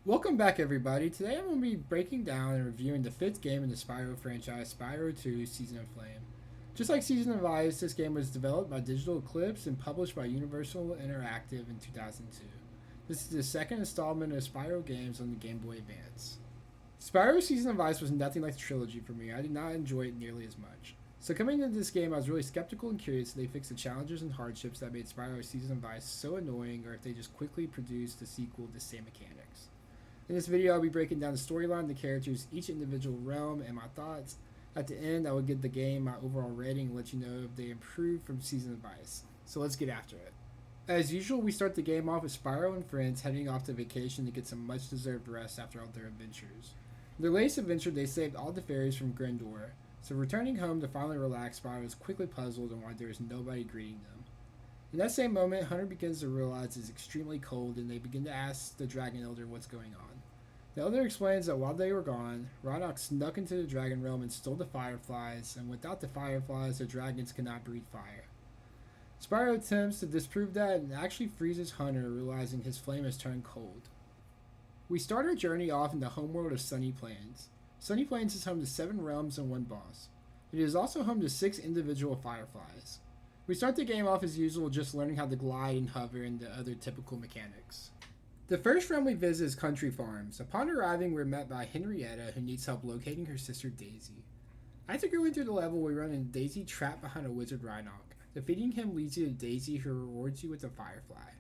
Welcome back, everybody. Today I'm going to be breaking down and reviewing the fifth game in the Spyro franchise, Spyro 2 Season of Flame. Just like Season of Ice, this game was developed by Digital Eclipse and published by Universal Interactive in 2002. This is the second installment of Spyro games on the Game Boy Advance. Spyro Season of Ice was nothing like the trilogy for me. I did not enjoy it nearly as much. So coming into this game, I was really skeptical and curious if they fixed the challenges and hardships that made Spyro Season of Ice so annoying, or if they just quickly produced a sequel with the same mechanics. In this video, I'll be breaking down the storyline, the characters, each individual realm, and my thoughts. At the end, I will give the game my overall rating and let you know if they improved from Season of Ice. So let's get after it. As usual, we start the game off with Spyro and friends heading off to vacation to get some much-deserved rest after all their adventures. In their latest adventure, they saved all the fairies from Grandor, so returning home to finally relax, Spyro is quickly puzzled on why there is nobody greeting them. In that same moment, Hunter begins to realize it's extremely cold, and they begin to ask the Dragon Elder what's going on. The Elder explains that while they were gone, Rhynoc snuck into the Dragon Realm and stole the Fireflies, and without the Fireflies, the dragons could not breathe fire. Spyro attempts to disprove that and actually freezes Hunter, realizing his flame has turned cold. We start our journey off in the homeworld of Sunny Plains. Sunny Plains is home to 7 realms and 1 boss. It is also home to 6 individual Fireflies. We start the game off as usual, just learning how to glide and hover and the other typical mechanics. The first realm we visit is Country Farms. Upon arriving, we're met by Henrietta, who needs help locating her sister Daisy. After going through the level, we run into Daisy trapped behind a wizard Rhynoc. Defeating him leads you to Daisy, who rewards you with a Firefly.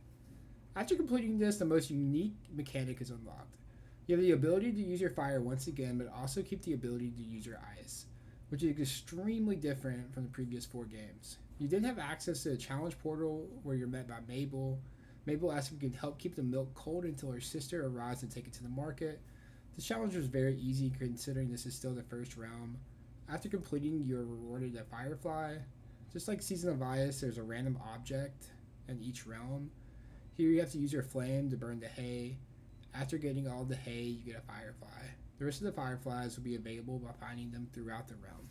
After completing this, the most unique mechanic is unlocked. You have the ability to use your fire once again, but also keep the ability to use your ice, which is extremely different from the previous 4 games. You then have access to a challenge portal where you're met by Mabel. Mabel asks if you can help keep the milk cold until her sister arrives and take it to the market. The challenge was very easy considering this is still the first realm. After completing, you are rewarded a Firefly. Just like Season of Ice, there's a random object in each realm. Here you have to use your flame to burn the hay. After getting all the hay, you get a Firefly. The rest of the Fireflies will be available by finding them throughout the realm.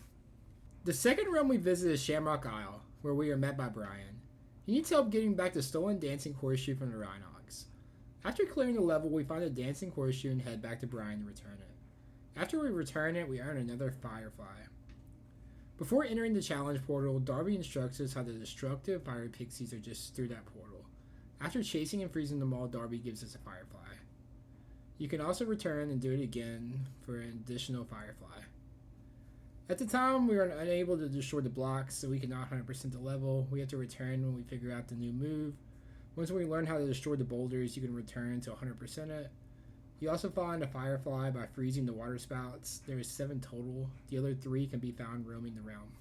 The second realm we visit is Shamrock Isle, where we are met by Brian. He needs help getting back the stolen dancing horseshoe from the Rhynocs. After clearing the level, we find a dancing horseshoe and head back to Brian to return it. After we return it, we earn another Firefly. Before entering the challenge portal, Darby instructs us how the destructive fire pixies are just through that portal. After chasing and freezing them all, Darby gives us a Firefly. You can also return and do it again for an additional Firefly. At the time, we were unable to destroy the blocks, so we could not 100% the level. We have to return when we figure out the new move. Once we learn how to destroy the boulders, you can return to 100% it. You also find a Firefly by freezing the water spouts. There is 7 total. The other 3 can be found roaming the realm.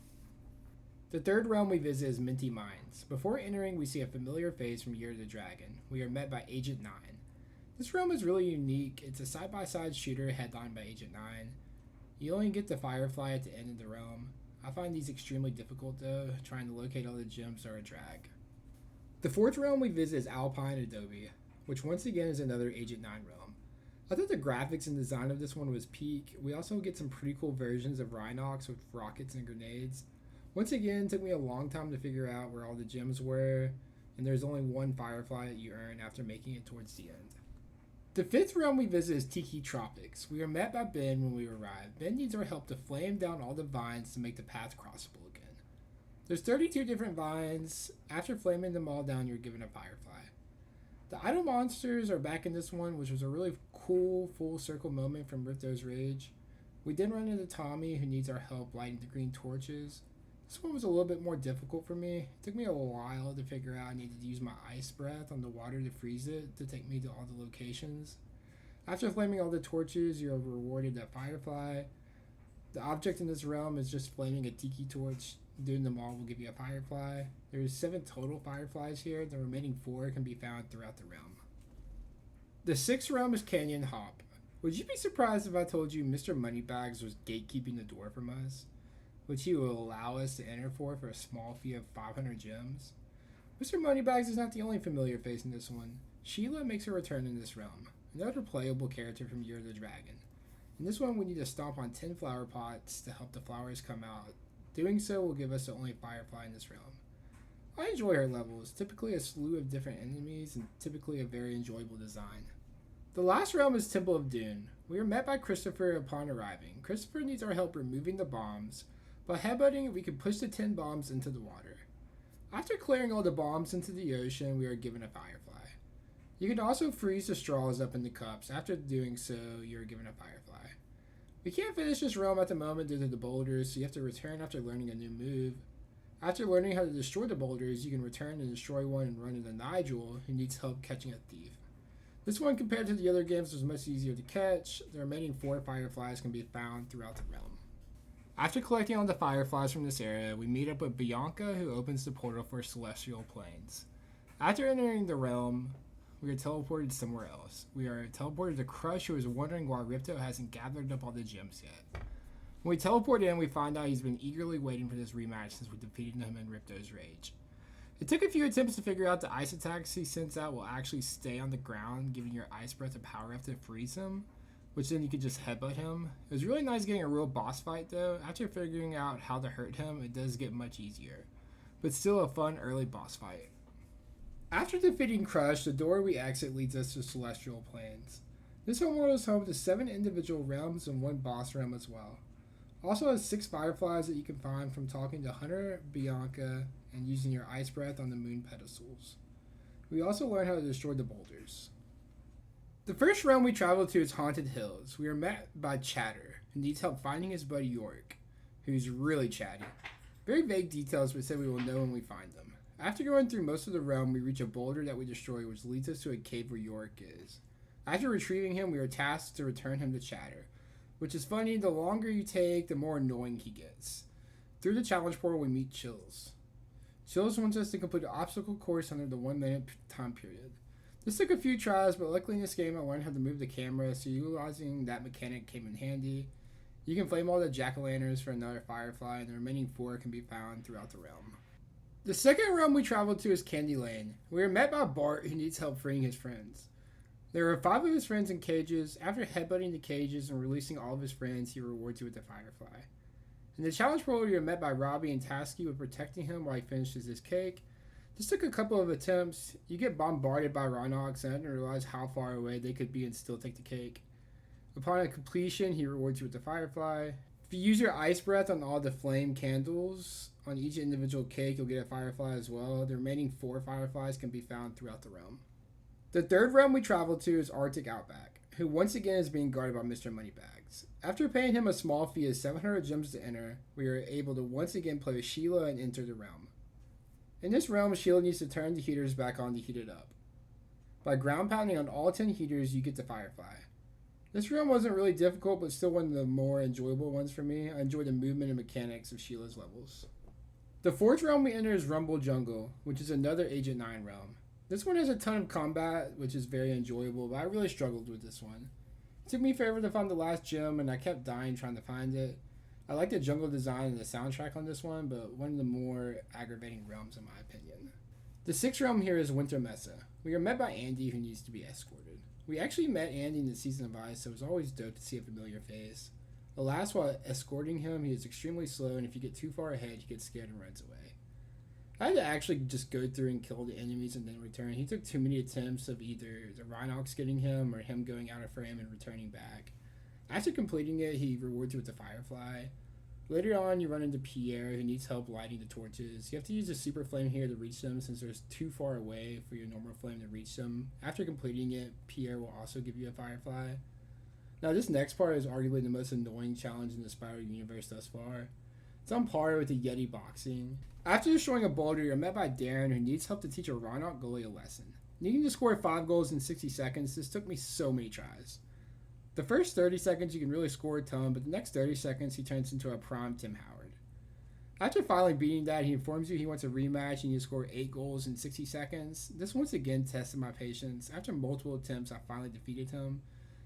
The third realm we visit is Minty Mines. Before entering, we see a familiar face from Year of the Dragon. We are met by Agent 9. This realm is really unique. It's a side-by-side shooter headlined by Agent 9. You only get the Firefly at the end of the realm. I find these extremely difficult though. Trying to locate all the gems are a drag. The fourth realm we visit is Alpine Adobe, which once again is another Agent 9 realm. I thought the graphics and design of this one was peak. We also get some pretty cool versions of Rhynocs with rockets and grenades. Once again, it took me a long time to figure out where all the gems were, and there's only 1 Firefly that you earn after making it towards the end. The fifth realm we visit is Tiki Tropics. We are met by Ben when we arrive. Ben needs our help to flame down all the vines to make the path crossable again. There's 32 different vines. After flaming them all down, you're given a Firefly. The idle monsters are back in this one, which was a really cool full circle moment from Ripto's Rage. We then run into Tommy, who needs our help lighting the green torches. This one was a little bit more difficult for me. It took me a while to figure out I needed to use my ice breath on the water to freeze it to take me to all the locations. After flaming all the torches, you're rewarded a Firefly. The object in this realm is just flaming a tiki torch. Doing them all will give you a Firefly. There's 7 total Fireflies here. The remaining 4 can be found throughout the realm. The sixth realm is Canyon Hop. Would you be surprised if I told you Mr. Moneybags was gatekeeping the door from us, which he will allow us to enter for a small fee of 500 gems? Mr. Moneybags is not the only familiar face in this one. Sheila makes her return in this realm, another playable character from Year of the Dragon. In this one, we need to stomp on 10 flower pots to help the flowers come out. Doing so will give us the only Firefly in this realm. I enjoy her levels, typically a slew of different enemies and typically a very enjoyable design. The last realm is Temple of Dune. We are met by Christopher upon arriving. Christopher needs our help removing the bombs. By headbutting, we can push the 10 bombs into the water. After clearing all the bombs into the ocean, we are given a firefly. You can also freeze the straws up in the cups. After doing so, you are given a firefly. We can't finish this realm at the moment due to the boulders, so you have to return after learning a new move. After learning how to destroy the boulders, you can return and destroy one and run into Nigel, who needs help catching a thief. This one, compared to the other games, was much easier to catch. The remaining 4 fireflies can be found throughout the realm. After collecting all the fireflies from this area, we meet up with Bianca, who opens the portal for Celestial Plains. After entering the realm, we are teleported somewhere else. We are teleported to Crush, who is wondering why Ripto hasn't gathered up all the gems yet. When we teleport in, we find out he's been eagerly waiting for this rematch since we defeated him in Ripto's Rage. It took a few attempts to figure out the ice attacks he sends out will actually stay on the ground, giving your ice breath a power up to freeze him, which then you could just headbutt him. It was really nice getting a real boss fight though. After figuring out how to hurt him, it does get much easier, but still a fun early boss fight. After defeating Crush, the door we exit leads us to Celestial Plains. This homeworld is home to 7 individual realms and 1 boss realm as well. Also has 6 fireflies that you can find from talking to Hunter, Bianca, and using your ice breath on the moon pedestals. We also learn how to destroy the boulders. The first realm we travel to is Haunted Hills. We are met by Chatter, who needs help finding his buddy York, who's really chatty. Very vague details, but said we will know when we find them. After going through most of the realm, we reach a boulder that we destroy, which leads us to a cave where York is. After retrieving him, we are tasked to return him to Chatter, which is funny. The longer you take, the more annoying he gets. Through the challenge portal, we meet Chills. Chills wants us to complete an obstacle course under the 1 minute time period. This took a few tries, but luckily in this game I learned how to move the camera, so utilizing that mechanic came in handy. You can flame all the jack-o'-lanterns for another firefly, and the remaining 4 can be found throughout the realm. The second realm we traveled to is Candy Lane. We are met by Bart, who needs help freeing his friends. There are 5 of his friends in cages. After headbutting the cages and releasing all of his friends, he rewards you with a firefly. In the challenge portal, you are met by Robbie and task you with protecting him while he finishes his cake. This took a couple of attempts. You get bombarded by Rhinox and I didn't realize how far away they could be and still take the cake. Upon completion, he rewards you with the firefly. If you use your ice breath on all the flame candles on each individual cake, you'll get a firefly as well. The remaining 4 fireflies can be found throughout the realm. The third realm we travel to is Arctic Outback, who once again is being guarded by Mr. Moneybags. After paying him a small fee of 700 gems to enter, we are able to once again play with Sheila and enter the realm. In this realm, Sheila needs to turn the heaters back on to heat it up. By ground pounding on all 10 heaters, you get the firefly. This realm wasn't really difficult, but still one of the more enjoyable ones for me. I enjoy the movement and mechanics of Sheila's levels. The fourth realm we enter is Rumble Jungle, which is another Agent 9 realm. This one has a ton of combat, which is very enjoyable, but I really struggled with this one. It took me forever to find the last gem, and I kept dying trying to find it. I like the jungle design and the soundtrack on this one, but one of the more aggravating realms in my opinion. The sixth realm here is Winter Mesa. We are met by Andy, who needs to be escorted. We actually met Andy in the Season of Ice, so it was always dope to see a familiar face. Alas, while escorting him, he is extremely slow, and if you get too far ahead, he gets scared and runs away. I had to actually just go through and kill the enemies and then return. He took too many attempts of either the Rhinox getting him or him going out of frame and returning back. After completing it, he rewards you with the firefly. Later on, you run into Pierre, who needs help lighting the torches. You have to use a super flame here to reach them since they're too far away for your normal flame to reach them. After completing it, Pierre will also give you a firefly. Now, this next part is arguably the most annoying challenge in the Spyro universe thus far. It's on par with the Yeti boxing. After destroying a boulder, you're met by Darren, who needs help to teach a Rhinoc goalie a lesson. Needing to score 5 goals in 60 seconds, this took me so many tries. The first 30 seconds you can really score a ton, but the next 30 seconds he turns into a prime Tim Howard. After finally beating that, he informs you he wants a rematch and you score 8 goals in 60 seconds. This once again tested my patience. After multiple attempts, I finally defeated him.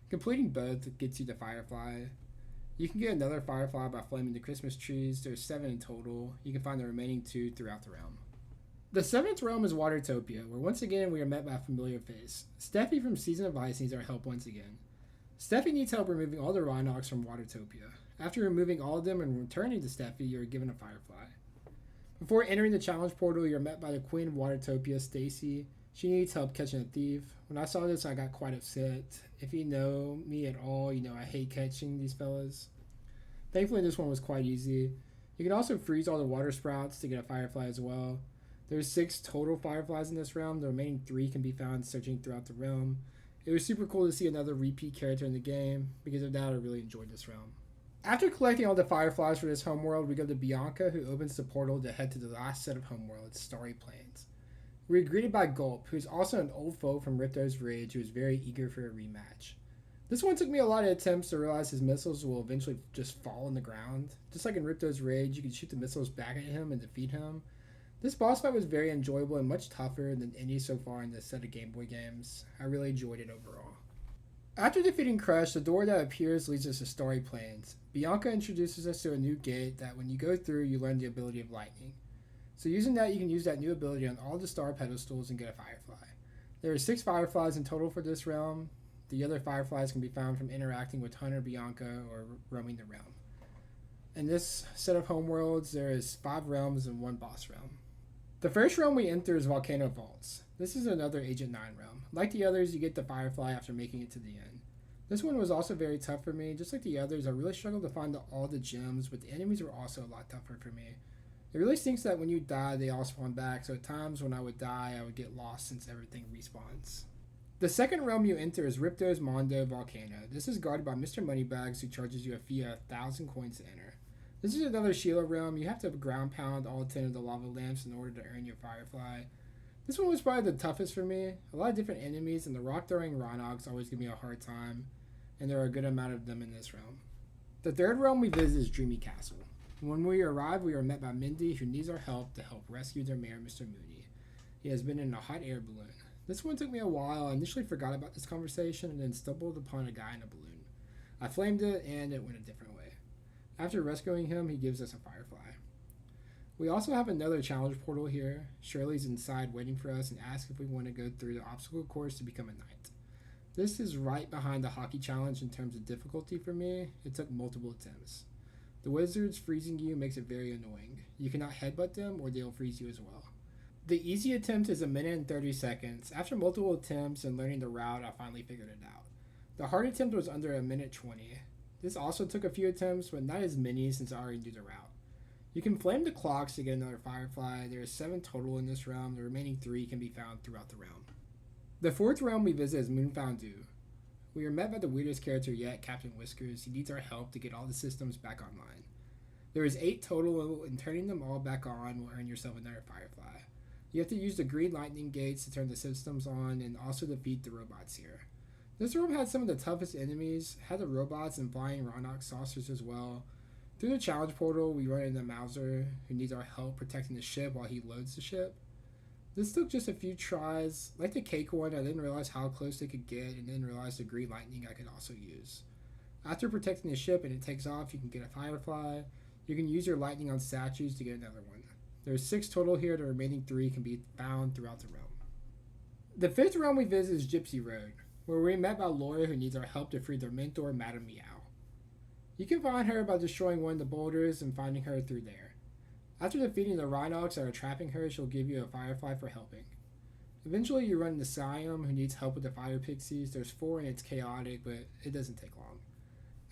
Completing both gets you the firefly. You can get another firefly by flaming the Christmas trees. There's 7 in total. You can find the remaining 2 throughout the realm. The 7th realm is Watertopia, where once again we are met by a familiar face. Steffi from Season of Ice needs our help once again. Steffi needs help removing all the Rhinox from Watertopia. After removing all of them and returning to Steffi, you are given a firefly. Before entering the challenge portal, you are met by the Queen of Watertopia, Stacy, She needs help catching a thief. When I saw this, I got quite upset. If you know me at all, you know I hate catching these fellas. Thankfully, this one was quite easy. You can also freeze all the water sprouts to get a firefly as well. There's 6 total fireflies in this realm. The remaining 3 can be found searching throughout the realm. It was super cool to see another repeat character in the game. Because of that, I really enjoyed this realm. After collecting all the fireflies for this homeworld, we go to Bianca, who opens the portal to head to the last set of homeworlds, Starry Plains. We are greeted by Gulp, who is also an old foe from Ripto's Rage, who is very eager for a rematch. This one took me a lot of attempts to realize his missiles will eventually just fall on the ground. Just like in Ripto's Rage, you can shoot the missiles back at him and defeat him. This boss fight was very enjoyable and much tougher than any so far in this set of Game Boy games. I really enjoyed it overall. After defeating Crush, the door that appears leads us to Starry Plains. Bianca introduces us to a new gate that when you go through, you learn the ability of lightning. So using that, you can use that new ability on all the star pedestals and get a firefly. There are 6 fireflies in total for this realm. The other fireflies can be found from interacting with Hunter, Bianca, or roaming the realm. In this set of homeworlds, there is 5 realms and 1 boss realm. The first realm we enter is Volcano Vaults. This is another Agent 9 realm. Like the others, you get the firefly after making it to the end. This one was also very tough for me. Just like the others, I really struggled to find all the gems, but the enemies were also a lot tougher for me. It really stinks that when you die, they all spawn back, so at times when I would die, I would get lost since everything respawns. The second realm you enter is Ripto's Mondo Volcano. This is guarded by Mr. Moneybags, who charges you a fee of 1,000 coins to enter. This is another Sheila realm. You have to ground pound all 10 of the lava lamps in order to earn your firefly. This one was probably the toughest for me. A lot of different enemies, and the rock-throwing Rhinox always give me a hard time, and there are a good amount of them in this realm. The third realm we visit is Dreamy Castle. When we arrive, we are met by Mindy, who needs our help to help rescue their mayor, Mr. Moody. He has been in a hot air balloon. This one took me a while. I initially forgot about this conversation and then stumbled upon a guy in a balloon. I flamed it and it went a different way. After rescuing him, he gives us a firefly. We also have another challenge portal here. Shirley's inside waiting for us and asks if we want to go through the obstacle course to become a knight. This is right behind the hockey challenge in terms of difficulty for me. It took multiple attempts. The wizards freezing you makes it very annoying. You cannot headbutt them or they'll freeze you as well. The easy attempt is 1 minute and 30 seconds. After multiple attempts and learning the route, I finally figured it out. The hard attempt was under 1 minute 20. This also took a few attempts, but not as many since I already knew the route. You can flame the clocks to get another firefly. There are 7 total in this realm. The remaining 3 can be found throughout the realm. The fourth realm we visit is Moonfound. We are met by the weirdest character yet, Captain Whiskers. He needs our help to get all the systems back online. There is 8 total, and turning them all back on will earn yourself another firefly. You have to use the green lightning gates to turn the systems on and also defeat the robots here. This room had some of the toughest enemies, had the robots and flying Rhinox saucers as well. Through the challenge portal, we run into Mauser, who needs our help protecting the ship while he loads the ship. This took just a few tries. Like the cake one, I didn't realize how close they could get and then realized the green lightning I could also use. After protecting the ship and it takes off, you can get a firefly. You can use your lightning on statues to get another one. There are 6 total here. The remaining 3 can be found throughout the realm. The fifth realm we visit is Gypsy Road, where we're met by Laura, who needs our help to free their mentor, Madame Meow. You can find her by destroying one of the boulders and finding her through there. After defeating the Rhinox that are trapping her, she'll give you a firefly for helping. Eventually, you run into Siam, who needs help with the fire pixies. There's 4 and it's chaotic, but it doesn't take long.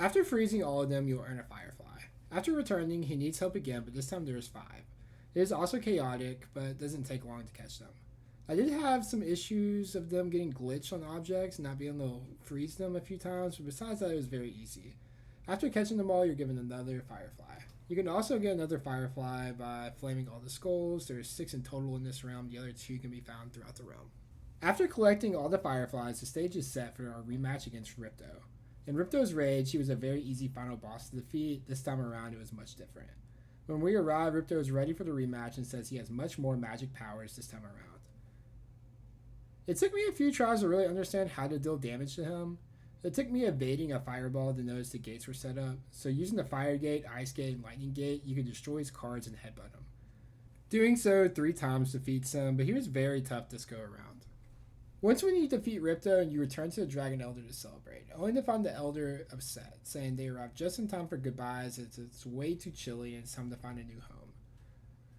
After freezing all of them, you'll earn a firefly. After returning, he needs help again, but this time there is 5. It is also chaotic, but it doesn't take long to catch them. I did have some issues of them getting glitched on objects and not being able to freeze them a few times, but besides that, it was very easy. After catching them all, you're given another firefly. You can also get another firefly by flaming all the skulls. There's 6 in total in this realm. The other 2 can be found throughout the realm. After collecting all the fireflies, the stage is set for our rematch against Ripto. In Ripto's Rage, he was a very easy final boss to defeat. This time around, it was much different. When we arrive, Ripto is ready for the rematch and says he has much more magic powers this time around. It took me a few tries to really understand how to deal damage to him. It took me evading a fireball to notice the gates were set up, so using the fire gate, ice gate, and lightning gate, you can destroy his cards and headbutt him. Doing so 3 times defeats him, but he was very tough this go around. Once when you defeat Ripto, you return to the Dragon Elder to celebrate, only to find the Elder upset, saying they arrived just in time for goodbyes as it's way too chilly and it's time to find a new home.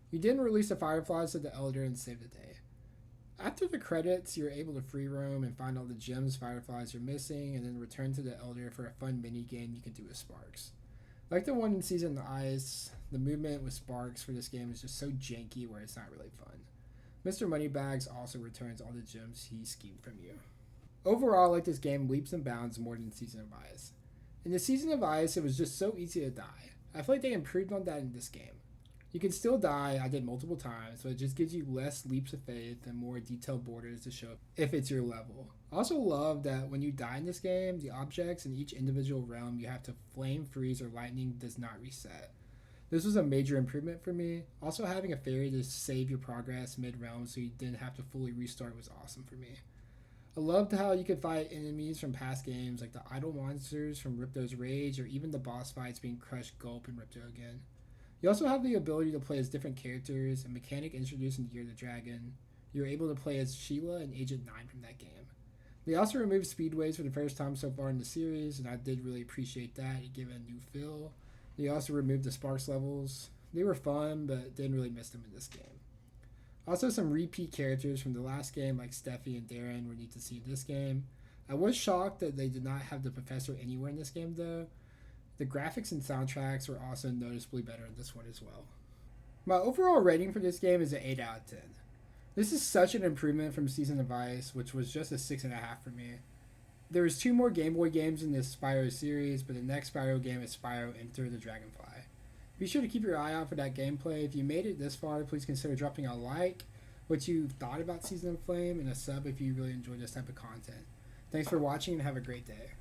You didn't release the fireflies to the Elder and save the day. After the credits, you're able to free roam and find all the gems fireflies are missing, and then return to the Elder for a fun mini game you can do with Sparks. Like the one in Season of Ice, the movement with Sparks for this game is just so janky where it's not really fun. Mr. Moneybags also returns all the gems he schemed from you. Overall, I like this game leaps and bounds more than Season of Ice. In the Season of Ice, it was just so easy to die. I feel like they improved on that in this game. You can still die, I did multiple times, but it just gives you less leaps of faith and more detailed borders to show if it's your level. I also love that when you die in this game, the objects in each individual realm you have to flame, freeze, or lightning does not reset. This was a major improvement for me. Also, having a fairy to save your progress mid-realm so you didn't have to fully restart was awesome for me. I loved how you could fight enemies from past games like the idle monsters from Ripto's Rage or even the boss fights being Crushed, Gulp, and Ripto again. You also have the ability to play as different characters, a mechanic introduced in Year of the Dragon. You're able to play as Sheila and Agent 9 from that game. They also removed speedways for the first time so far in the series, and I did really appreciate that. It gave it a new feel. They also removed the Sparks levels. They were fun, but didn't really miss them in this game. Also, some repeat characters from the last game, like Steffi and Darren, were neat to see in this game. I was shocked that they did not have the Professor anywhere in this game, though. The graphics and soundtracks were also noticeably better in this one as well. My overall rating for this game is an 8 out of 10. This is such an improvement from Season of Ice, which was just a 6.5 for me. There was 2 more Game Boy games in this Spyro series, but the next Spyro game is Spyro Enter the Dragonfly. Be sure to keep your eye out for that gameplay. If you made it this far, please consider dropping a like, what you thought about Season of Flame, and a sub if you really enjoy this type of content. Thanks for watching and have a great day.